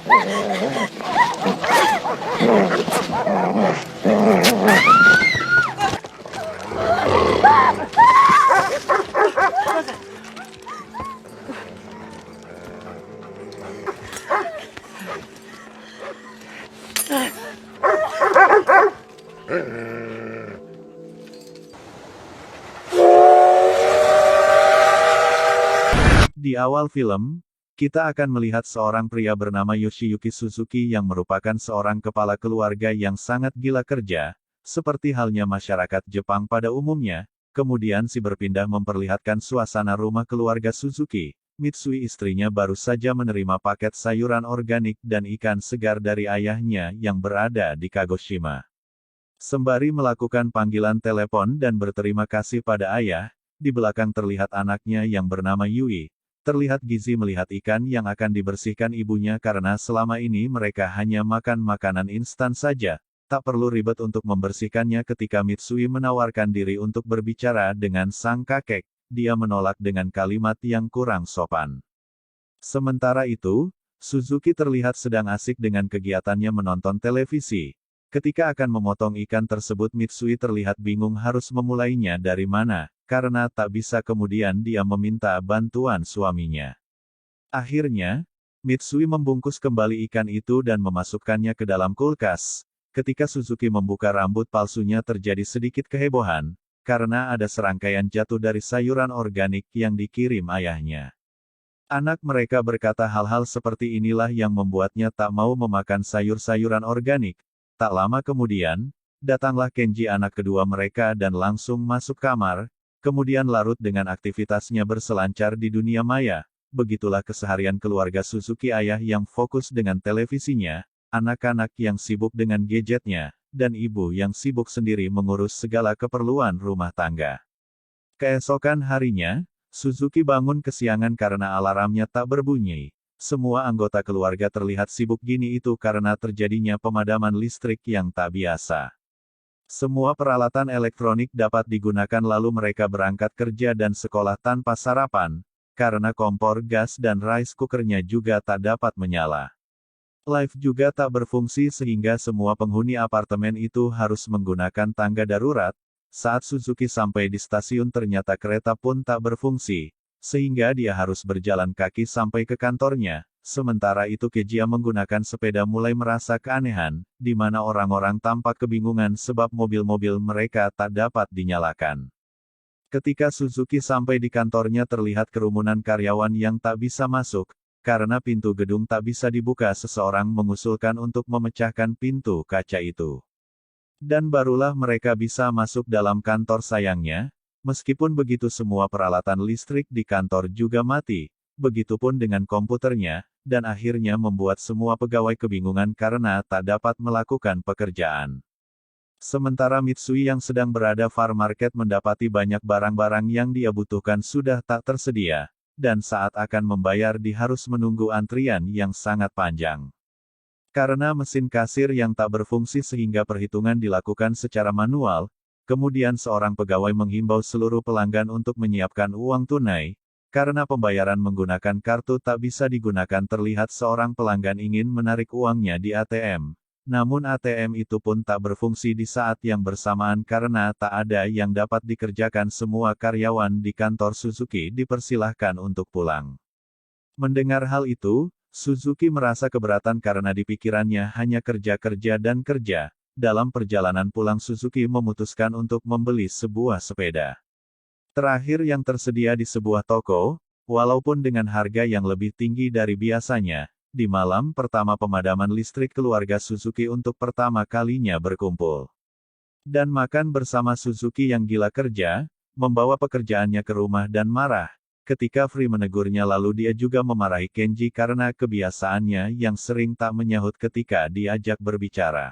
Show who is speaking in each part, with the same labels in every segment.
Speaker 1: Di awal film, kita akan melihat seorang pria bernama Yoshiyuki Suzuki yang merupakan seorang kepala keluarga yang sangat gila kerja, seperti halnya masyarakat Jepang pada umumnya. Kemudian si berpindah memperlihatkan suasana rumah keluarga Suzuki. Mitsui istrinya baru saja menerima paket sayuran organik dan ikan segar dari ayahnya yang berada di Kagoshima. Sembari melakukan panggilan telepon dan berterima kasih pada ayah, di belakang terlihat anaknya yang bernama Yui. Terlihat gizi melihat ikan yang akan dibersihkan ibunya karena selama ini mereka hanya makan makanan instan saja, tak perlu ribet untuk membersihkannya. Ketika Mitsui menawarkan diri untuk berbicara dengan sang kakek, dia menolak dengan kalimat yang kurang sopan. Sementara itu, Suzuki terlihat sedang asik dengan kegiatannya menonton televisi. Ketika akan memotong ikan tersebut, Mitsui terlihat bingung harus memulainya dari mana. Karena tak bisa, kemudian dia meminta bantuan suaminya. Akhirnya, Mitsui membungkus kembali ikan itu dan memasukkannya ke dalam kulkas. Ketika Suzuki membuka rambut palsunya terjadi sedikit kehebohan, karena ada serangkaian jatuh dari sayuran organik yang dikirim ayahnya. Anak mereka berkata hal-hal seperti inilah yang membuatnya tak mau memakan sayur-sayuran organik. Tak lama kemudian, datanglah Kenji anak kedua mereka dan langsung masuk kamar. Kemudian larut dengan aktivitasnya berselancar di dunia maya. Begitulah keseharian keluarga Suzuki, ayah yang fokus dengan televisinya, anak-anak yang sibuk dengan gadgetnya, dan ibu yang sibuk sendiri mengurus segala keperluan rumah tangga. Keesokan harinya, Suzuki bangun kesiangan karena alarmnya tak berbunyi. Semua anggota keluarga terlihat sibuk gini itu karena terjadinya pemadaman listrik yang tak biasa. Semua peralatan elektronik dapat digunakan lalu mereka berangkat kerja dan sekolah tanpa sarapan, karena kompor gas dan rice cookernya juga tak dapat menyala. Lift juga tak berfungsi sehingga semua penghuni apartemen itu harus menggunakan tangga darurat. Saat Suzuki sampai di stasiun ternyata kereta pun tak berfungsi, sehingga dia harus berjalan kaki sampai ke kantornya. Sementara itu Kejiya menggunakan sepeda mulai merasa keanehan, di mana orang-orang tampak kebingungan sebab mobil-mobil mereka tak dapat dinyalakan. Ketika Suzuki sampai di kantornya terlihat kerumunan karyawan yang tak bisa masuk, karena pintu gedung tak bisa dibuka. Seseorang mengusulkan untuk memecahkan pintu kaca itu. Dan barulah mereka bisa masuk dalam kantor. Sayangnya, meskipun begitu semua peralatan listrik di kantor juga mati, begitupun dengan komputernya, dan akhirnya membuat semua pegawai kebingungan karena tak dapat melakukan pekerjaan. Sementara Mitsui yang sedang berada far market mendapati banyak barang-barang yang dia butuhkan sudah tak tersedia, dan saat akan membayar dia harus menunggu antrian yang sangat panjang. Karena mesin kasir yang tak berfungsi sehingga perhitungan dilakukan secara manual, kemudian seorang pegawai menghimbau seluruh pelanggan untuk menyiapkan uang tunai. Karena pembayaran menggunakan kartu tak bisa digunakan, terlihat seorang pelanggan ingin menarik uangnya di ATM. Namun ATM itu pun tak berfungsi di saat yang bersamaan karena tak ada yang dapat dikerjakan. Semua karyawan di kantor Suzuki dipersilahkan untuk pulang. Mendengar hal itu, Suzuki merasa keberatan karena di pikirannya hanya kerja-kerja dan kerja. Dalam perjalanan pulang Suzuki memutuskan untuk membeli sebuah sepeda terakhir yang tersedia di sebuah toko, walaupun dengan harga yang lebih tinggi dari biasanya. Di malam pertama pemadaman listrik, keluarga Suzuki untuk pertama kalinya berkumpul dan makan bersama. Suzuki yang gila kerja, membawa pekerjaannya ke rumah dan marah. Ketika Free menegurnya lalu dia juga memarahi Kenji karena kebiasaannya yang sering tak menyahut ketika diajak berbicara.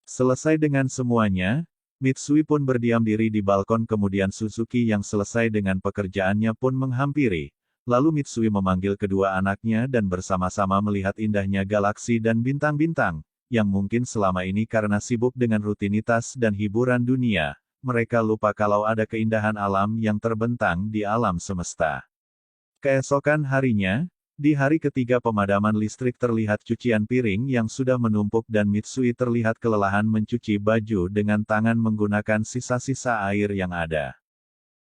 Speaker 1: Selesai dengan semuanya, Mitsui pun berdiam diri di balkon. Kemudian Suzuki yang selesai dengan pekerjaannya pun menghampiri. Lalu Mitsui memanggil kedua anaknya dan bersama-sama melihat indahnya galaksi dan bintang-bintang, yang mungkin selama ini karena sibuk dengan rutinitas dan hiburan dunia, mereka lupa kalau ada keindahan alam yang terbentang di alam semesta. Keesokan harinya, Di hari ketiga pemadaman listrik terlihat cucian piring yang sudah menumpuk dan Mitsui terlihat kelelahan mencuci baju dengan tangan menggunakan sisa-sisa air yang ada.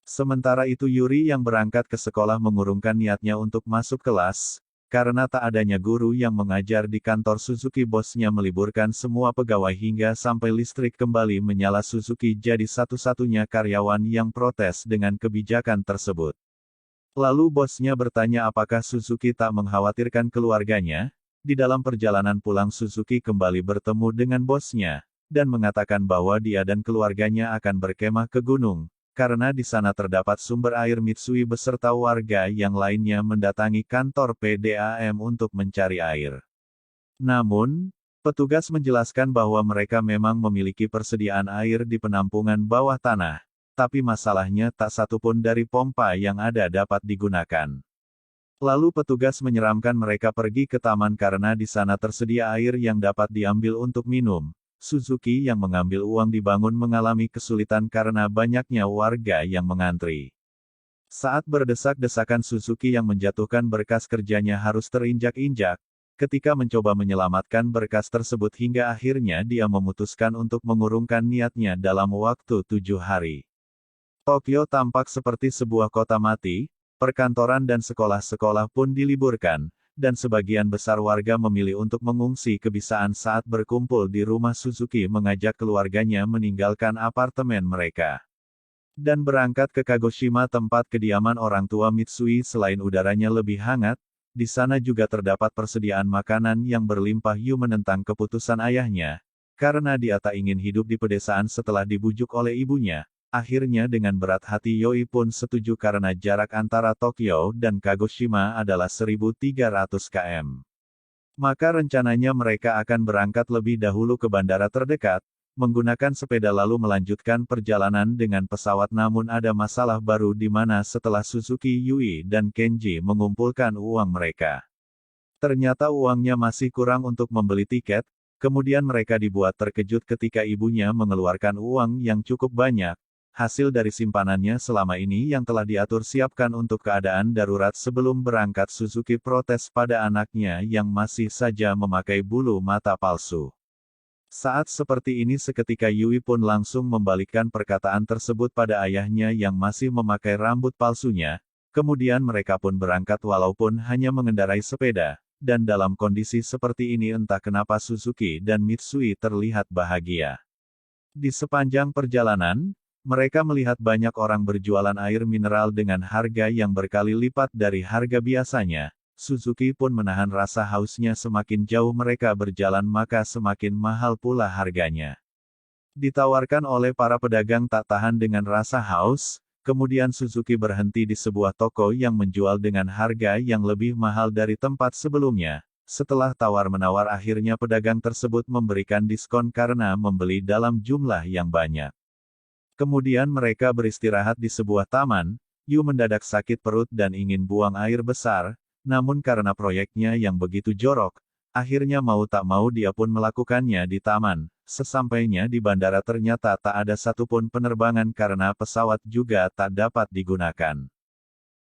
Speaker 1: Sementara itu Yuri yang berangkat ke sekolah mengurungkan niatnya untuk masuk kelas, karena tak adanya guru yang mengajar di kantor Suzuki. Bosnya meliburkan semua pegawai hingga sampai listrik kembali menyala. Suzuki jadi satu-satunya karyawan yang protes dengan kebijakan tersebut. Lalu bosnya bertanya apakah Suzuki tak mengkhawatirkan keluarganya. Di dalam perjalanan pulang Suzuki kembali bertemu dengan bosnya, dan mengatakan bahwa dia dan keluarganya akan berkemah ke gunung, karena di sana terdapat sumber air. Mitsui beserta warga yang lainnya mendatangi kantor PDAM untuk mencari air. Namun, petugas menjelaskan bahwa mereka memang memiliki persediaan air di penampungan bawah tanah. Tapi masalahnya tak satu pun dari pompa yang ada dapat digunakan. Lalu petugas menyeramkan mereka pergi ke taman karena di sana tersedia air yang dapat diambil untuk minum. Suzuki yang mengambil uang dibangun mengalami kesulitan karena banyaknya warga yang mengantri. Saat berdesak-desakan Suzuki yang menjatuhkan berkas kerjanya harus terinjak-injak. Ketika mencoba menyelamatkan berkas tersebut hingga akhirnya dia memutuskan untuk mengurungkan niatnya dalam waktu 7 hari. Tokyo tampak seperti sebuah kota mati, perkantoran dan sekolah-sekolah pun diliburkan, dan sebagian besar warga memilih untuk mengungsi kebisaan. Saat berkumpul di rumah Suzuki mengajak keluarganya meninggalkan apartemen mereka dan berangkat ke Kagoshima, tempat kediaman orang tua Mitsui. Selain udaranya lebih hangat, di sana juga terdapat persediaan makanan yang berlimpah. Yu menentang keputusan ayahnya, karena dia tak ingin hidup di pedesaan setelah dibujuk oleh ibunya. Akhirnya dengan berat hati Yoi pun setuju karena jarak antara Tokyo dan Kagoshima adalah 1.300 km. Maka rencananya mereka akan berangkat lebih dahulu ke bandara terdekat, menggunakan sepeda lalu melanjutkan perjalanan dengan pesawat. Namun ada masalah baru di mana setelah Suzuki, Yui dan Kenji mengumpulkan uang mereka, ternyata uangnya masih kurang untuk membeli tiket. Kemudian mereka dibuat terkejut ketika ibunya mengeluarkan uang yang cukup banyak, hasil dari simpanannya selama ini yang telah diatur siapkan untuk keadaan darurat. Sebelum berangkat Suzuki protes pada anaknya yang masih saja memakai bulu mata palsu. Saat seperti ini seketika Yui pun langsung membalikkan perkataan tersebut pada ayahnya yang masih memakai rambut palsunya. Kemudian mereka pun berangkat walaupun hanya mengendarai sepeda, dan dalam kondisi seperti ini entah kenapa Suzuki dan Mitsui terlihat bahagia. Di sepanjang perjalanan, mereka melihat banyak orang berjualan air mineral dengan harga yang berkali lipat dari harga biasanya. Suzuki pun menahan rasa hausnya. Semakin jauh mereka berjalan maka semakin mahal pula harganya. Ditawarkan oleh para pedagang tak tahan dengan rasa haus, kemudian Suzuki berhenti di sebuah toko yang menjual dengan harga yang lebih mahal dari tempat sebelumnya. Setelah tawar-menawar akhirnya pedagang tersebut memberikan diskon karena membeli dalam jumlah yang banyak. Kemudian mereka beristirahat di sebuah taman. Yu mendadak sakit perut dan ingin buang air besar, namun karena proyeknya yang begitu jorok, akhirnya mau tak mau dia pun melakukannya di taman. Sesampainya di bandara ternyata tak ada satupun penerbangan karena pesawat juga tak dapat digunakan.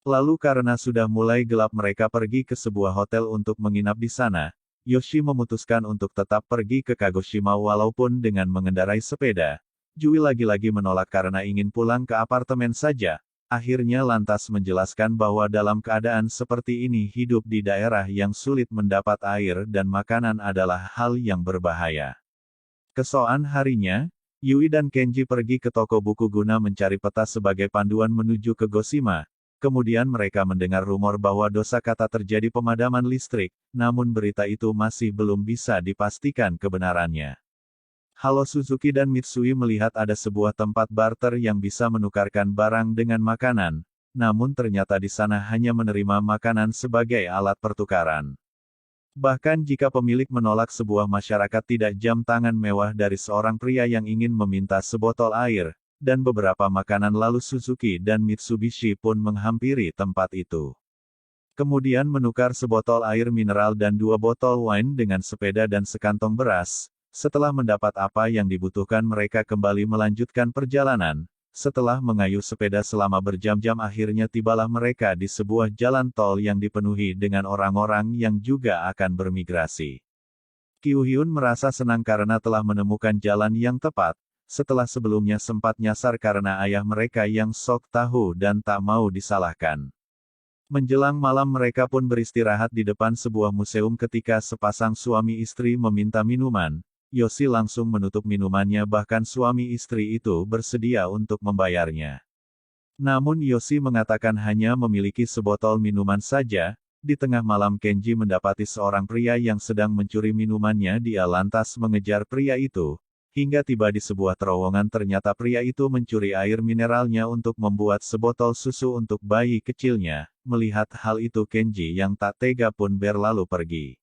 Speaker 1: Lalu karena sudah mulai gelap mereka pergi ke sebuah hotel untuk menginap di sana. Yoshi memutuskan untuk tetap pergi ke Kagoshima walaupun dengan mengendarai sepeda. Yui lagi-lagi menolak karena ingin pulang ke apartemen saja. Akhirnya lantas menjelaskan bahwa dalam keadaan seperti ini hidup di daerah yang sulit mendapat air dan makanan adalah hal yang berbahaya. Keesokan harinya, Yui dan Kenji pergi ke toko buku guna mencari peta sebagai panduan menuju ke Goshima. Kemudian mereka mendengar rumor bahwa dosa kata terjadi pemadaman listrik, namun berita itu masih belum bisa dipastikan kebenarannya. Halo Suzuki dan Mitsui melihat ada sebuah tempat barter yang bisa menukarkan barang dengan makanan, namun ternyata di sana hanya menerima makanan sebagai alat pertukaran. Bahkan jika pemilik menolak, sebuah masyarakat tidak jam tangan mewah dari seorang pria yang ingin meminta sebotol air, dan beberapa makanan. Lalu Suzuki dan Mitsubishi pun menghampiri tempat itu. Kemudian menukar sebotol air mineral dan 2 botol wine dengan sepeda dan sekantong beras. Setelah mendapat apa yang dibutuhkan mereka kembali melanjutkan perjalanan. setelah mengayuh sepeda selama berjam-jam akhirnya tibalah mereka di sebuah jalan tol yang dipenuhi dengan orang-orang yang juga akan bermigrasi. Kyu-hyun merasa senang karena telah menemukan jalan yang tepat, setelah sebelumnya sempat nyasar karena ayah mereka yang sok tahu dan tak mau disalahkan. Menjelang malam mereka pun beristirahat di depan sebuah museum ketika sepasang suami istri meminta minuman. Yoshi langsung menutup minumannya bahkan suami istri itu bersedia untuk membayarnya. Namun Yoshi mengatakan hanya memiliki sebotol minuman saja. Di tengah malam Kenji mendapati seorang pria yang sedang mencuri minumannya. Dia lantas mengejar pria itu. Hingga tiba di sebuah terowongan ternyata pria itu mencuri air mineralnya untuk membuat sebotol susu untuk bayi kecilnya. Melihat hal itu Kenji yang tak tega pun berlalu pergi.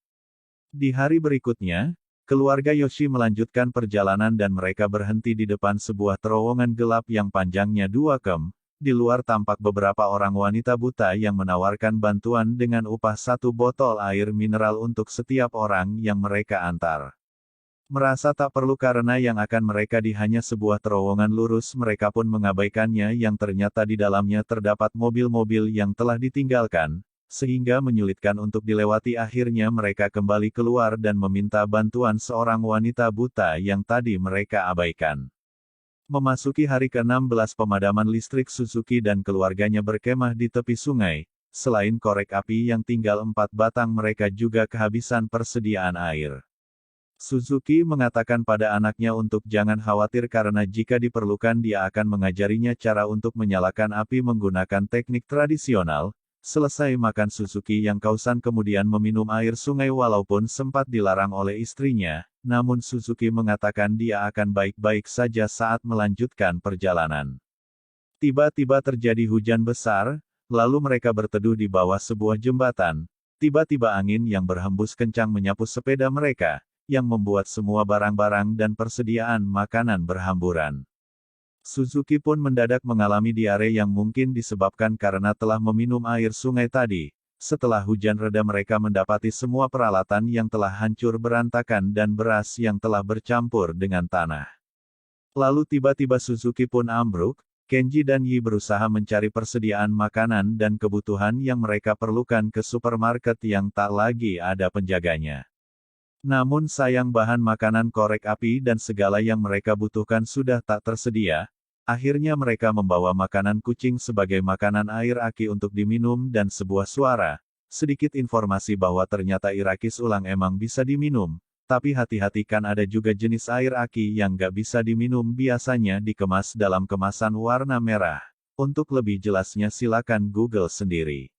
Speaker 1: Di hari berikutnya, keluarga Yoshi melanjutkan perjalanan dan mereka berhenti di depan sebuah terowongan gelap yang panjangnya 2 km. Di luar tampak beberapa orang wanita buta yang menawarkan bantuan dengan upah 1 botol air mineral untuk setiap orang yang mereka antar. Merasa tak perlu karena yang akan mereka di hanya sebuah terowongan lurus mereka pun mengabaikannya yang ternyata di dalamnya terdapat mobil-mobil yang telah ditinggalkan. Sehingga menyulitkan untuk dilewati akhirnya mereka kembali keluar dan meminta bantuan seorang wanita buta yang tadi mereka abaikan. Memasuki hari ke-16 pemadaman listrik Suzuki dan keluarganya berkemah di tepi sungai. Selain korek api yang tinggal 4 batang mereka juga kehabisan persediaan air. Suzuki mengatakan pada anaknya untuk jangan khawatir karena jika diperlukan dia akan mengajarinya cara untuk menyalakan api menggunakan teknik tradisional. Selesai makan Suzuki yang kausan kemudian meminum air sungai walaupun sempat dilarang oleh istrinya, namun Suzuki mengatakan dia akan baik-baik saja saat melanjutkan perjalanan. Tiba-tiba terjadi hujan besar, lalu mereka berteduh di bawah sebuah jembatan. Tiba-tiba angin yang berhembus kencang menyapu sepeda mereka, yang membuat semua barang-barang dan persediaan makanan berhamburan. Suzuki pun mendadak mengalami diare yang mungkin disebabkan karena telah meminum air sungai tadi. Setelah hujan reda mereka mendapati semua peralatan yang telah hancur berantakan dan beras yang telah bercampur dengan tanah. Lalu tiba-tiba Suzuki pun ambruk. Kenji dan Yi berusaha mencari persediaan makanan dan kebutuhan yang mereka perlukan ke supermarket yang tak lagi ada penjaganya. Namun sayang bahan makanan korek api dan segala yang mereka butuhkan sudah tak tersedia. Akhirnya mereka membawa makanan kucing sebagai makanan air aki untuk diminum dan sebuah suara. Sedikit informasi bahwa ternyata Irakis ulang emang bisa diminum. Tapi hati-hati kan ada juga jenis air aki yang gak bisa diminum biasanya dikemas dalam kemasan warna merah. Untuk lebih jelasnya silakan Google sendiri.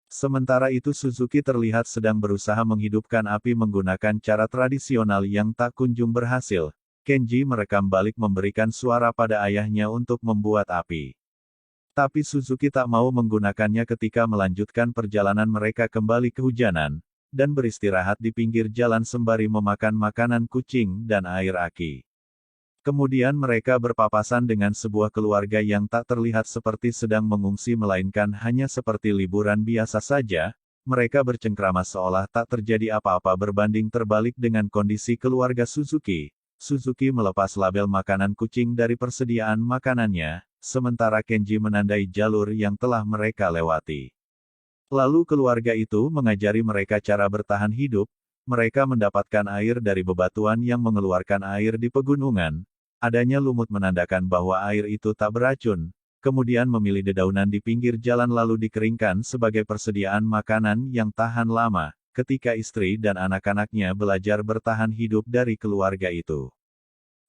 Speaker 1: Sementara itu Suzuki terlihat sedang berusaha menghidupkan api menggunakan cara tradisional yang tak kunjung berhasil. Kenji merekam balik memberikan suara pada ayahnya untuk membuat api. Tapi Suzuki tak mau menggunakannya ketika melanjutkan perjalanan mereka kembali kehujanan, dan beristirahat di pinggir jalan sembari memakan makanan kucing dan air aki. Kemudian mereka berpapasan dengan sebuah keluarga yang tak terlihat seperti sedang mengungsi melainkan hanya seperti liburan biasa saja. Mereka bercengkrama seolah tak terjadi apa-apa berbanding terbalik dengan kondisi keluarga Suzuki. Suzuki melepas label makanan kucing dari persediaan makanannya, sementara Kenji menandai jalur yang telah mereka lewati. Lalu keluarga itu mengajari mereka cara bertahan hidup. Mereka mendapatkan air dari bebatuan yang mengeluarkan air di pegunungan. Adanya lumut menandakan bahwa air itu tak beracun. Kemudian memilih dedaunan di pinggir jalan lalu dikeringkan sebagai persediaan makanan yang tahan lama. Ketika istri dan anak-anaknya belajar bertahan hidup dari keluarga itu.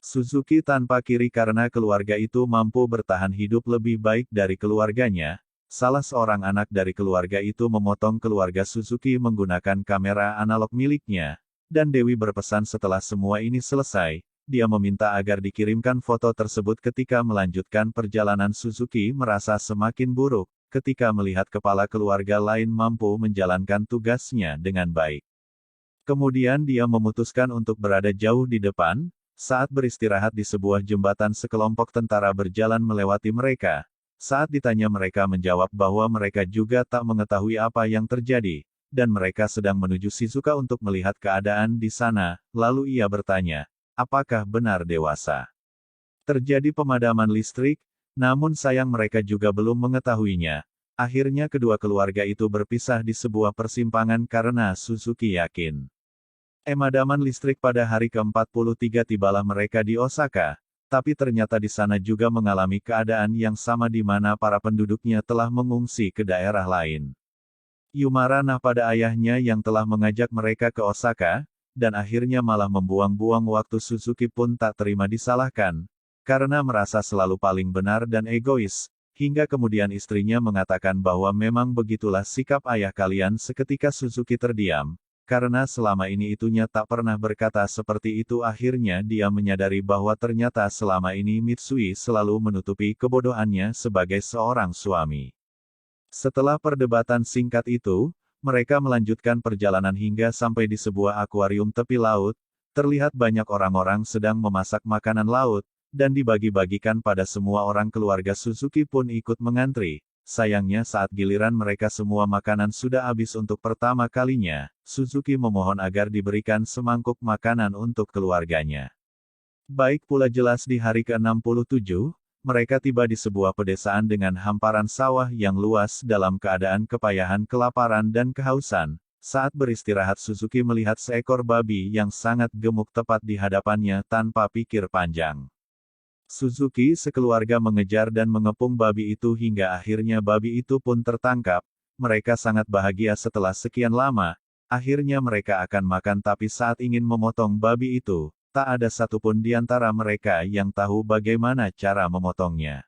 Speaker 1: Suzuki tanpa kiri karena keluarga itu mampu bertahan hidup lebih baik dari keluarganya. Salah seorang anak dari keluarga itu memotong keluarga Suzuki menggunakan kamera analog miliknya. Dan Dewi berpesan setelah semua ini selesai, dia meminta agar dikirimkan foto tersebut ketika melanjutkan perjalanan. Suzuki merasa semakin buruk. Ketika melihat kepala keluarga lain mampu menjalankan tugasnya dengan baik. Kemudian dia memutuskan untuk berada jauh di depan, saat beristirahat di sebuah jembatan sekelompok tentara berjalan melewati mereka. Saat ditanya mereka menjawab bahwa mereka juga tak mengetahui apa yang terjadi, dan mereka sedang menuju Shizuka untuk melihat keadaan di sana, lalu ia bertanya, apakah benar dewasa? Terjadi pemadaman listrik? Namun sayang mereka juga belum mengetahuinya. Akhirnya kedua keluarga itu berpisah di sebuah persimpangan karena Suzuki yakin. Pemadaman listrik pada hari ke-43 tibalah mereka di Osaka, tapi ternyata di sana juga mengalami keadaan yang sama di mana para penduduknya telah mengungsi ke daerah lain. Yu marah pada ayahnya yang telah mengajak mereka ke Osaka, dan akhirnya malah membuang-buang waktu. Suzuki pun tak terima disalahkan, karena merasa selalu paling benar dan egois, hingga kemudian istrinya mengatakan bahwa memang begitulah sikap ayah kalian. Seketika Suzuki terdiam, karena selama ini itunya tak pernah berkata seperti itu. Akhirnya dia menyadari bahwa ternyata selama ini Mitsui selalu menutupi kebodohannya sebagai seorang suami. Setelah perdebatan singkat itu, mereka melanjutkan perjalanan hingga sampai di sebuah akuarium tepi laut. Terlihat banyak orang-orang sedang memasak makanan laut, dan dibagi-bagikan pada semua orang. Keluarga Suzuki pun ikut mengantri. Sayangnya saat giliran mereka semua makanan sudah habis untuk pertama kalinya, Suzuki memohon agar diberikan semangkuk makanan untuk keluarganya. Baik pula jelas di hari ke-67, mereka tiba di sebuah pedesaan dengan hamparan sawah yang luas dalam keadaan kepayahan, kelaparan dan kehausan. Saat beristirahat Suzuki melihat seekor babi yang sangat gemuk tepat di hadapannya tanpa pikir panjang. Suzuki sekeluarga mengejar dan mengepung babi itu hingga akhirnya babi itu pun tertangkap. Mereka sangat bahagia setelah sekian lama. Akhirnya mereka akan makan, tapi saat ingin memotong babi itu, tak ada satupun di antara mereka yang tahu bagaimana cara memotongnya.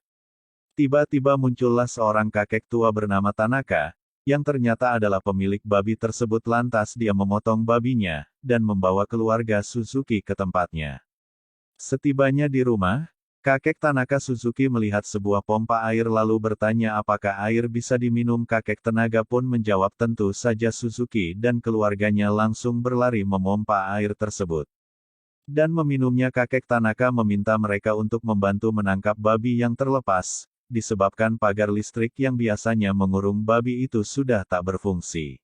Speaker 1: Tiba-tiba muncullah seorang kakek tua bernama Tanaka, yang ternyata adalah pemilik babi tersebut. Lantas dia memotong babinya, dan membawa keluarga Suzuki ke tempatnya. Setibanya di rumah, kakek Tanaka Suzuki melihat sebuah pompa air lalu bertanya apakah air bisa diminum. Kakek Tanaka pun menjawab tentu saja. Suzuki dan keluarganya langsung berlari memompa air tersebut dan meminumnya. Kakek Tanaka meminta mereka untuk membantu menangkap babi yang terlepas, disebabkan pagar listrik yang biasanya mengurung babi itu sudah tak berfungsi.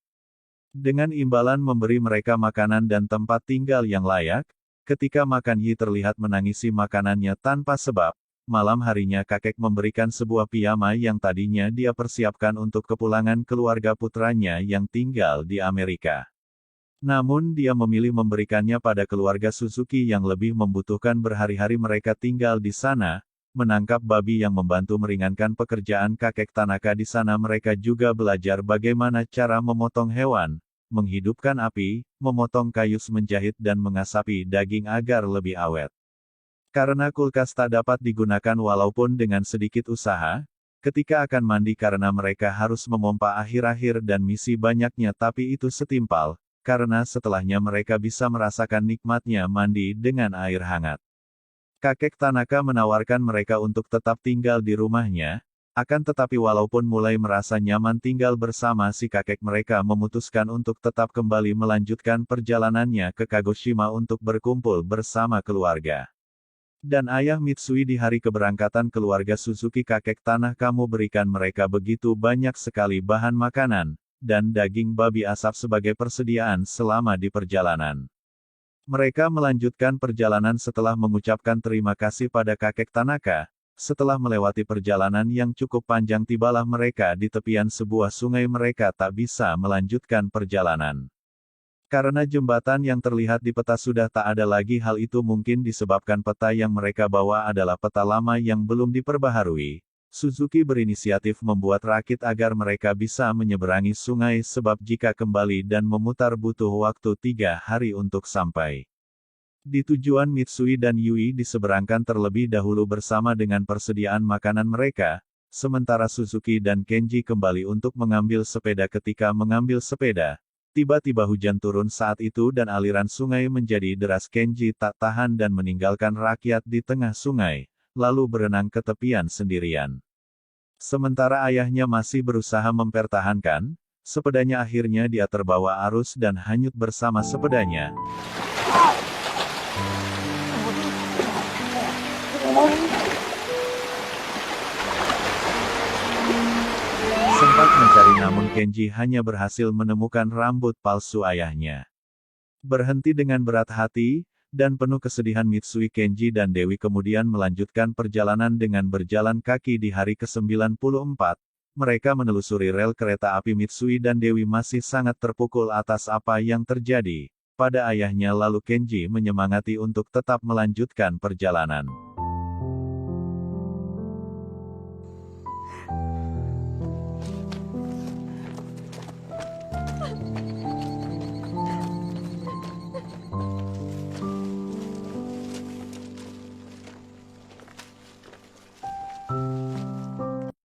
Speaker 1: Dengan imbalan memberi mereka makanan dan tempat tinggal yang layak, ketika makan Yi terlihat menangisi makanannya tanpa sebab. Malam harinya kakek memberikan sebuah piyama yang tadinya dia persiapkan untuk kepulangan keluarga putranya yang tinggal di Amerika. Namun dia memilih memberikannya pada keluarga Suzuki yang lebih membutuhkan. Berhari-hari mereka tinggal di sana, menangkap babi yang membantu meringankan pekerjaan kakek Tanaka di sana. Mereka juga belajar bagaimana cara memotong hewan, menghidupkan api, memotong kayu, menjahit dan mengasapi daging agar lebih awet. Karena kulkas tak dapat digunakan walaupun dengan sedikit usaha, ketika akan mandi karena mereka harus memompa akhir-akhir dan misi banyaknya, tapi itu setimpal, karena setelahnya mereka bisa merasakan nikmatnya mandi dengan air hangat. Kakek Tanaka menawarkan mereka untuk tetap tinggal di rumahnya. Akan tetapi walaupun mulai merasa nyaman tinggal bersama si kakek, mereka memutuskan untuk tetap kembali melanjutkan perjalanannya ke Kagoshima untuk berkumpul bersama keluarga dan ayah Mitsui. Di hari keberangkatan keluarga Suzuki, kakek Tanaka berikan mereka begitu banyak sekali bahan makanan dan daging babi asap sebagai persediaan selama di perjalanan. Mereka melanjutkan perjalanan setelah mengucapkan terima kasih pada kakek Tanaka. Setelah melewati perjalanan yang cukup panjang, tibalah mereka di tepian sebuah sungai. Mereka tak bisa melanjutkan perjalanan karena jembatan yang terlihat di peta sudah tak ada lagi. Hal itu mungkin disebabkan peta yang mereka bawa adalah peta lama yang belum diperbaharui. Suzuki berinisiatif membuat rakit agar mereka bisa menyeberangi sungai, sebab jika kembali dan memutar butuh waktu 3 hari untuk sampai di tujuan. Mitsui dan Yui diseberangkan terlebih dahulu bersama dengan persediaan makanan mereka, sementara Suzuki dan Kenji kembali untuk mengambil sepeda. Ketika mengambil sepeda, tiba-tiba hujan turun saat itu dan aliran sungai menjadi deras. Kenji tak tahan dan meninggalkan rakyat di tengah sungai, lalu berenang ke tepian sendirian. Sementara ayahnya masih berusaha mempertahankan sepedanya, akhirnya dia terbawa arus dan hanyut bersama sepedanya. Sempat mencari namun Kenji hanya berhasil menemukan rambut palsu ayahnya. Berhenti dengan berat hati, Dan penuh kesedihan Mitsui, Kenji dan Dewi kemudian melanjutkan perjalanan dengan berjalan kaki di hari ke-94. Mereka menelusuri rel kereta api. Mitsui dan Dewi masih sangat terpukul atas apa yang terjadi pada ayahnya, lalu Kenji menyemangati untuk tetap melanjutkan perjalanan.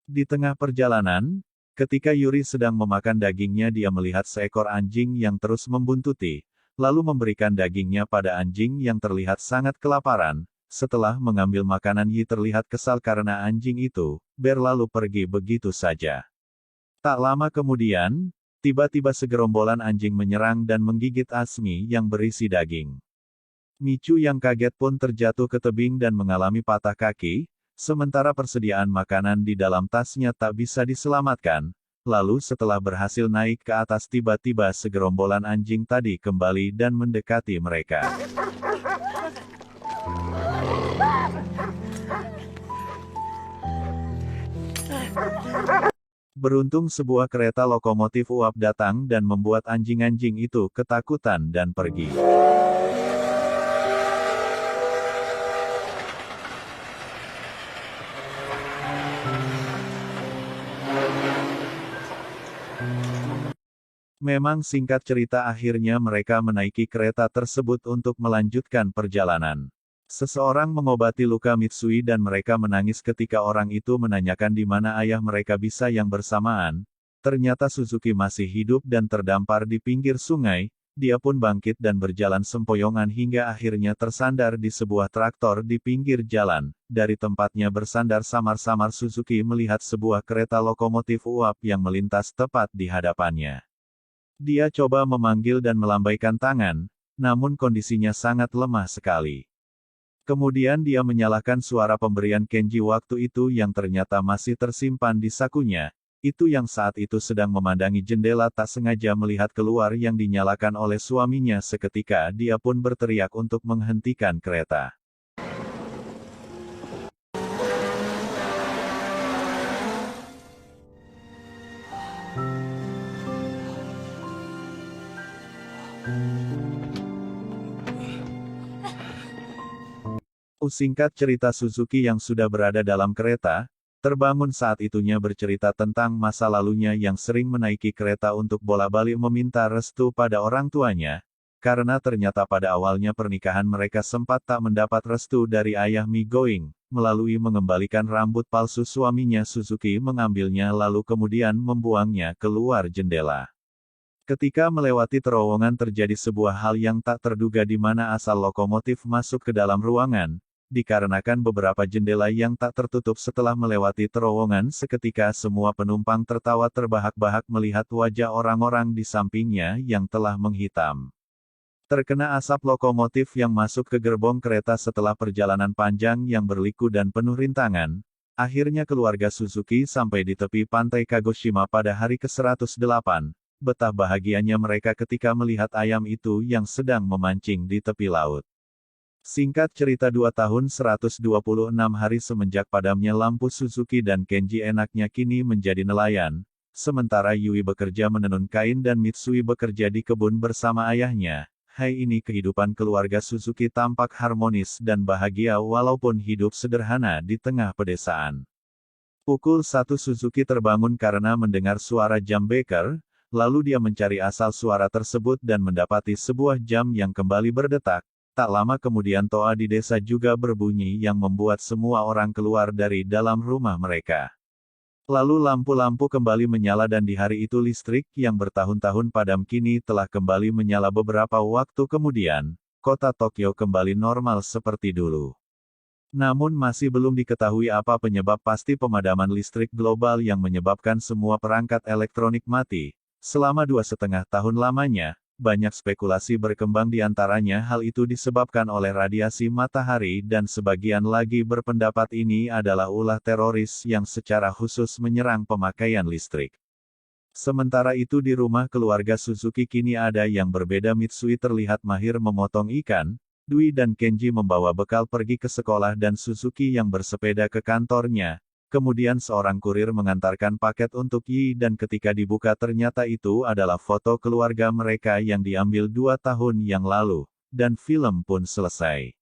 Speaker 1: Di tengah perjalanan, ketika Yuri sedang memakan dagingnya, dia melihat seekor anjing yang terus membuntuti, lalu memberikan dagingnya pada anjing yang terlihat sangat kelaparan. Setelah mengambil makanan, Yi terlihat kesal karena anjing itu berlalu pergi begitu saja. Tak lama kemudian, tiba-tiba segerombolan anjing menyerang dan menggigit Asmi yang berisi daging. Michu yang kaget pun terjatuh ke tebing dan mengalami patah kaki. Sementara persediaan makanan di dalam tasnya tak bisa diselamatkan. Lalu setelah berhasil naik ke atas, tiba-tiba segerombolan anjing tadi kembali dan mendekati mereka. Beruntung sebuah kereta lokomotif uap datang dan membuat anjing-anjing itu ketakutan dan pergi. Memang singkat cerita, akhirnya mereka menaiki kereta tersebut untuk melanjutkan perjalanan. Seseorang mengobati luka Mitsui dan mereka menangis ketika orang itu menanyakan di mana ayah mereka. Bisa yang bersamaan, ternyata Suzuki masih hidup dan terdampar di pinggir sungai. Dia pun bangkit dan berjalan sempoyongan hingga akhirnya tersandar di sebuah traktor di pinggir jalan. Dari tempatnya bersandar samar-samar, Suzuki melihat sebuah kereta lokomotif uap yang melintas tepat di hadapannya. Dia coba memanggil dan melambaikan tangan, namun kondisinya sangat lemah sekali. Kemudian dia menyalahkan suara pemberian Kenji waktu itu yang ternyata masih tersimpan di sakunya. Itu yang saat itu sedang memandangi jendela, tak sengaja melihat keluar yang dinyalakan oleh suaminya. Seketika dia pun berteriak untuk menghentikan kereta. Singkat cerita, Suzuki yang sudah berada dalam kereta, terbangun saat itunya bercerita tentang masa lalunya yang sering menaiki kereta untuk bolak-balik meminta restu pada orang tuanya, karena ternyata pada awalnya pernikahan mereka sempat tak mendapat restu dari ayah Migoing. Melalui mengembalikan rambut palsu suaminya, Suzuki mengambilnya lalu kemudian membuangnya keluar jendela. Ketika melewati terowongan, terjadi sebuah hal yang tak terduga di mana asal lokomotif masuk ke dalam ruangan. Dikarenakan beberapa jendela yang tak tertutup, setelah melewati terowongan, seketika semua penumpang tertawa terbahak-bahak melihat wajah orang-orang di sampingnya yang telah menghitam. Terkena asap lokomotif yang masuk ke gerbong kereta setelah perjalanan panjang yang berliku dan penuh rintangan, akhirnya keluarga Suzuki sampai di tepi pantai Kagoshima pada hari ke-108. Betah bahagianya mereka ketika melihat ayam itu yang sedang memancing di tepi laut. Singkat cerita, 2 tahun 126 hari semenjak padamnya lampu, Suzuki dan Kenji enaknya kini menjadi nelayan. Sementara Yui bekerja menenun kain dan Mitsui bekerja di kebun bersama ayahnya. Hai ini kehidupan keluarga Suzuki tampak harmonis dan bahagia walaupun hidup sederhana di tengah pedesaan. Pukul 1 Suzuki terbangun karena mendengar suara jam beker, lalu dia mencari asal suara tersebut dan mendapati sebuah jam yang kembali berdetak. Tak lama kemudian toa di desa juga berbunyi yang membuat semua orang keluar dari dalam rumah mereka. Lalu lampu-lampu kembali menyala dan di hari itu listrik yang bertahun-tahun padam kini telah kembali menyala. Beberapa waktu kemudian, kota Tokyo kembali normal seperti dulu. Namun masih belum diketahui apa penyebab pasti pemadaman listrik global yang menyebabkan semua perangkat elektronik mati. Selama 2,5 tahun lamanya, banyak spekulasi berkembang, di antaranya hal itu disebabkan oleh radiasi matahari dan sebagian lagi berpendapat ini adalah ulah teroris yang secara khusus menyerang pemakaian listrik. Sementara itu di rumah keluarga Suzuki kini ada yang berbeda. Mitsui terlihat mahir memotong ikan, Dwi dan Kenji membawa bekal pergi ke sekolah dan Suzuki yang bersepeda ke kantornya. Kemudian seorang kurir mengantarkan paket untuk Yi dan ketika dibuka ternyata itu adalah foto keluarga mereka yang diambil 2 tahun yang lalu. Dan film pun selesai.